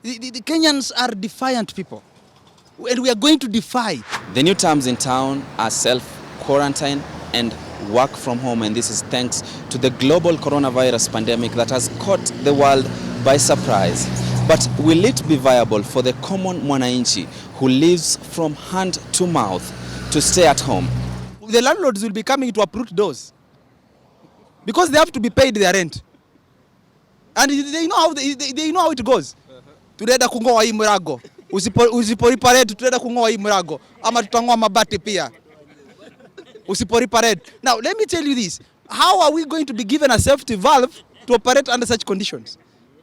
The Kenyans are defiant people, and we are going to defy. The new terms in town are self-quarantine and work from home, and this is thanks to the global coronavirus pandemic that has caught the world by surprise. But will it be viable for the common mwananchi who lives from hand to mouth to stay at home? The landlords will be coming to uproot doors because they have to be paid their rent, and they know how it goes. Tunaenda kungoa hii mrago, usiporiparate tunaenda kungoa hii mrago, ama tutangoa mabati pia usiporiparate. Now let me tell you this, how are we going to be given a safety valve to operate under such conditions?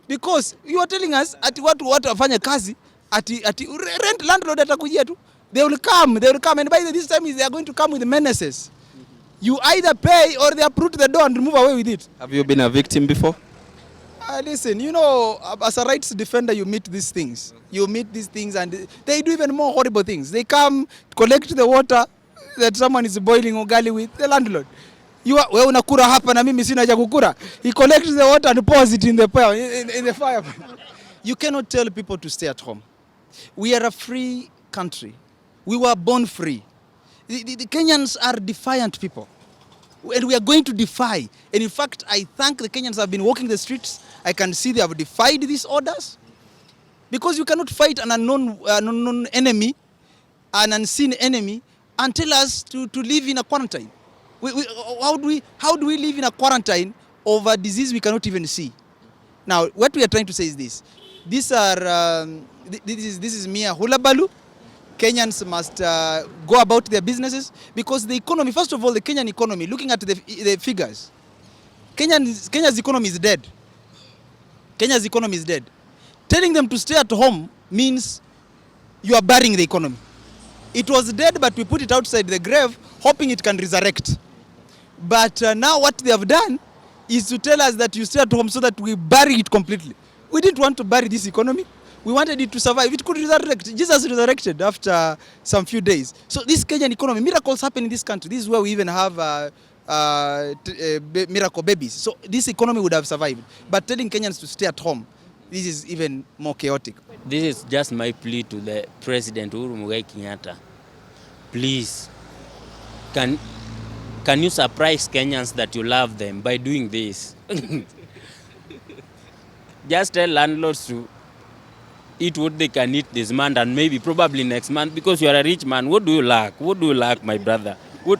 Because you are telling us ati watu wafanye kazi ati rent landlord atakujia tu. They will come, and by this time they are going to come with menaces. You either pay or they uproot the door and move away with it. Have you been a victim before? Listen, you know, as a rights defender, you meet these things. You meet these things, and they do even more horrible things. They come, collect the water that someone is boiling ugali with, the landlord. Wewe unakura hapa na mimi sina cha kukura. He collects the water and pours it in the fire. You cannot tell people to stay at home. We are a free country. We were born free. The Kenyans are defiant people, and we are going to defy. And in fact, I thank the Kenyans have been walking the streets. I can see they have defied these orders, because you cannot fight an unknown enemy, an unseen enemy, and tell us to live in a quarantine. How do we live in a quarantine over a disease we cannot even see? Now, what we are trying to say is this: this is mere hulabalu. Kenyans must go about their businesses, because the economy, first of all, the Kenyan economy, looking at the figures, Kenya's economy is dead. Kenya's economy is dead. Telling them to stay at home means you are burying the economy. It was dead, but we put it outside the grave, hoping it can resurrect. But now what they have done is to tell us that you stay at home so that we bury it completely. We didn't want to bury this economy. We wanted it to survive. It could resurrect. Jesus resurrected after some few days. So this Kenyan economy, miracles happen in this country. This is where we even have miracle babies. So this economy would have survived. But telling Kenyans to stay at home, this is even more chaotic. This is just my plea to the President Uhuru Kenyatta. Please, can you surprise Kenyans that you love them by doing this? Just tell landlords to eat what they can eat this month and maybe probably next month, because you are a rich man. What do you lack? What do you lack, my brother?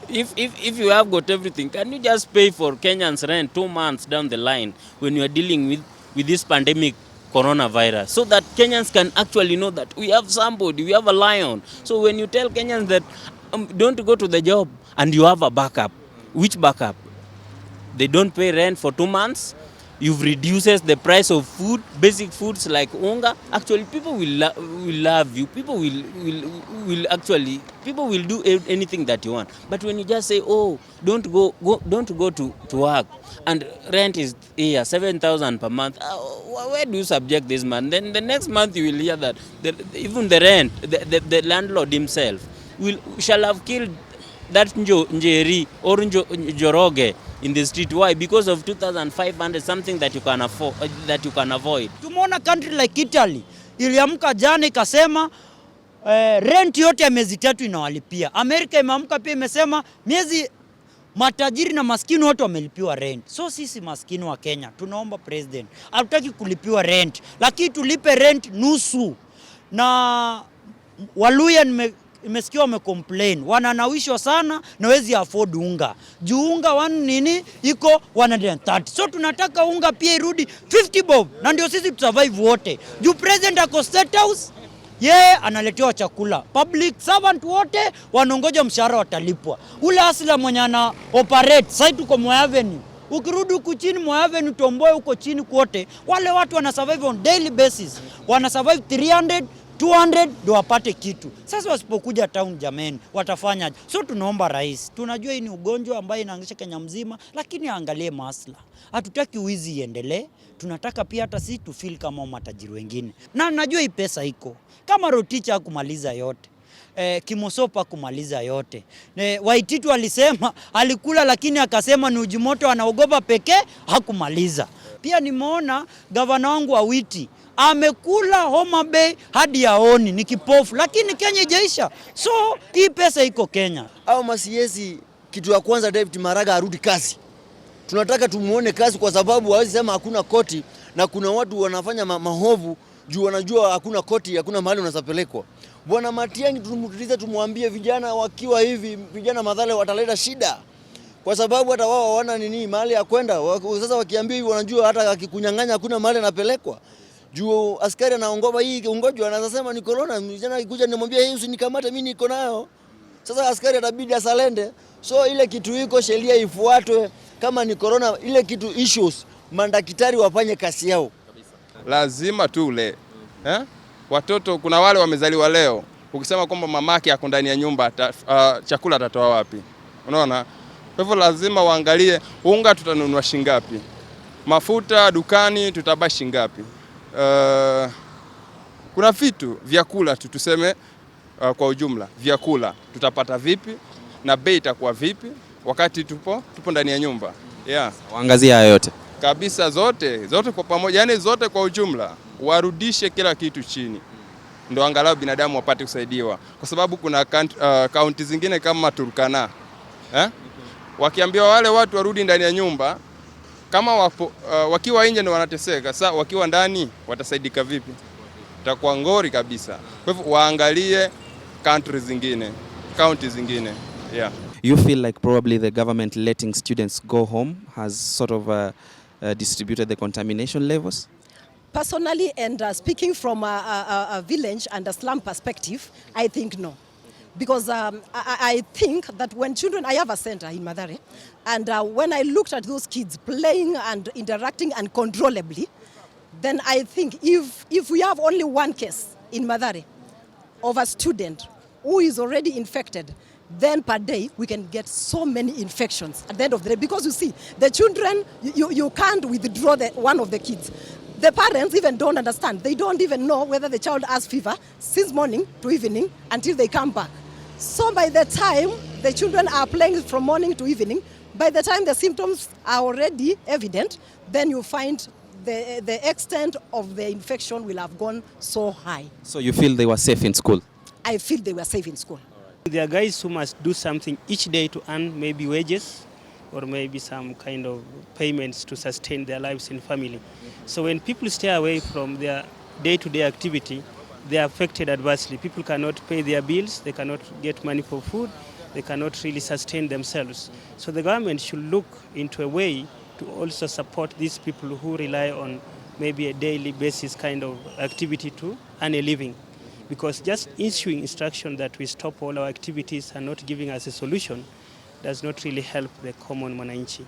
If you have got everything, can you just pay for Kenyans' rent 2 months down the line when you are dealing with this pandemic coronavirus, so that Kenyans can actually know that we have somebody, we have a lion. So when you tell Kenyans that don't go to the job and you have a backup, which backup? They don't pay rent for 2 months. You've reduced the price of food, basic foods like unga. Actually, people will love you. People will do anything that you want. But when you just say, oh, don't go to work, and rent is here 7,000 per month, where do you subject this man? Then the next month you will hear that even the rent, the landlord himself shall have killed that Njeri or Njoroge in the street. Why? Because of 2,500, something that you can afford, that you can avoid. Tumeona country like Italy iliamka jana ikasema rent yote ya miezi 3 inawalipia. Amerika imeamka pia imesema miezi matajiri na maskini wote wamelipiwa rent. So sisi maskini wa Kenya tunaomba president, hatutaki kulipiwa rent, lakini tulipe rent nusu. Na Waluya imesikia wamecomplain, wananawishwa sana na wezi afford unga. Juu unga iko 130. So tunataka unga pia irudi 50 bob, na ndio sisi tusurvive wote. Juu president ako State House, analetewa chakula. Public servant wote wanongoja mshahara watalipwa. Ule asila mwenye ana operate sasa tuko Moi Avenue. Ukirudi huko chini Moi Avenue, Tomboe huko chini kwote, wale watu wana survive on daily basis. Wana survive 300 200 ndio wapate kitu. Sasa wasipokuja town jameni, watafanya. So tunaomba rais, tunajua hii ni ugonjwa ambaye inaangisha Kenya mzima, lakini angalie maslaha. Hatutaki wizi iendelee, tunataka pia hata sisi tufeel kama matajiri wengine. Na najua hii pesa iko. Kama Roticha hakumaliza yote, Kimosopa kumaliza yote. Waititu alisema alikula, lakini akasema ni Ujimoto anaogopa pekee, hakumaliza. Pia nimeona gavana wangu wa Witi amekula Homa Bay hadi yaoni, ni kipofu, lakini Kenya ijaisha. So hii pesa iko Kenya. Au masiesi, kitu ya kwanza David Maraga arudi kazi. Tunataka tumuone kazi kwa sababu hawezi sema hakuna koti na kuna watu wanafanya mahovu juu wanajua hakuna koti, hakuna mahali unasapelekwa. Bwana Matiang'i tumutilize, tumwambie vijana wakiwa hivi, vijana madhale wataleta shida. Kwa sababu hata wao hawana nini mahali ya kwenda. Sasa wakiambia hivi wanajua hata akikunyang'anya hakuna mahali anapelekwa. Juu askari anaongopa hii ungojwa, anaweza sema ni corona, vijana ikikuja nimwambia hii usinikamate mimi niko nayo. Sasa askari atabidi asalende. So ile kitu iko, sheria ifuatwe. Kama ni corona, ile kitu issues, madaktari wafanye kazi yao. Lazima tule. Watoto kuna wale wamezaliwa leo. Ukisema kwamba mamake ako ndani ya nyumba, chakula atatoa wapi? Unaona? Kwa hivyo lazima waangalie unga tutanunua shingapi. Mafuta dukani tutabaki shingapi. Kuna vitu vyakula tuseme kwa ujumla. Vyakula tutapata vipi na bei itakuwa vipi wakati tupo ndani ya nyumba. Yeah. Waangazia hayo yote. Kabisa zote kwa pamoja, yani zote kwa ujumla, warudishe kila kitu chini. Ndio angalau binadamu wapate kusaidiwa. Kwa sababu kuna kaunti zingine kama Turkana. Wakiambiwa wale watu warudi ndani ya nyumba, kama wakiwa nje ndio wanateseka, sasa wakiwa ndani watasaidika vipi? Itakuwa ngori kabisa. Kwa hivyo waangalie countries zingine, counties zingine. Yeah. You feel like probably the government letting students go home has sort of distributed the contamination levels? Personally, and speaking from a village and a slum perspective, I think no. Because I think that when children, I have a center in Mathare, and when I looked at those kids playing and interacting uncontrollably, then I think if we have only one case in Mathare of a student who is already infected, then per day we can get so many infections at the end of the day. Because you see, the children, you can't withdraw one of the kids. The parents even don't understand. They don't even know whether the child has fever since morning to evening until they come back. So by the time the children are playing from morning to evening, by the time the symptoms are already evident, then you find the extent of the infection will have gone so high. So you feel they were safe in school? I feel they were safe in school. There are guys who must do something each day to earn maybe wages or maybe some kind of payments to sustain their lives and family. So when people stay away from their day-to-day activity, they are affected adversely. People cannot pay their bills, they cannot get money for food, they cannot really sustain themselves. So the government should look into a way to also support these people who rely on maybe a daily basis kind of activity to earn a living. Because just issuing instruction that we stop all our activities and not giving us a solution does not really help the common mwananchi.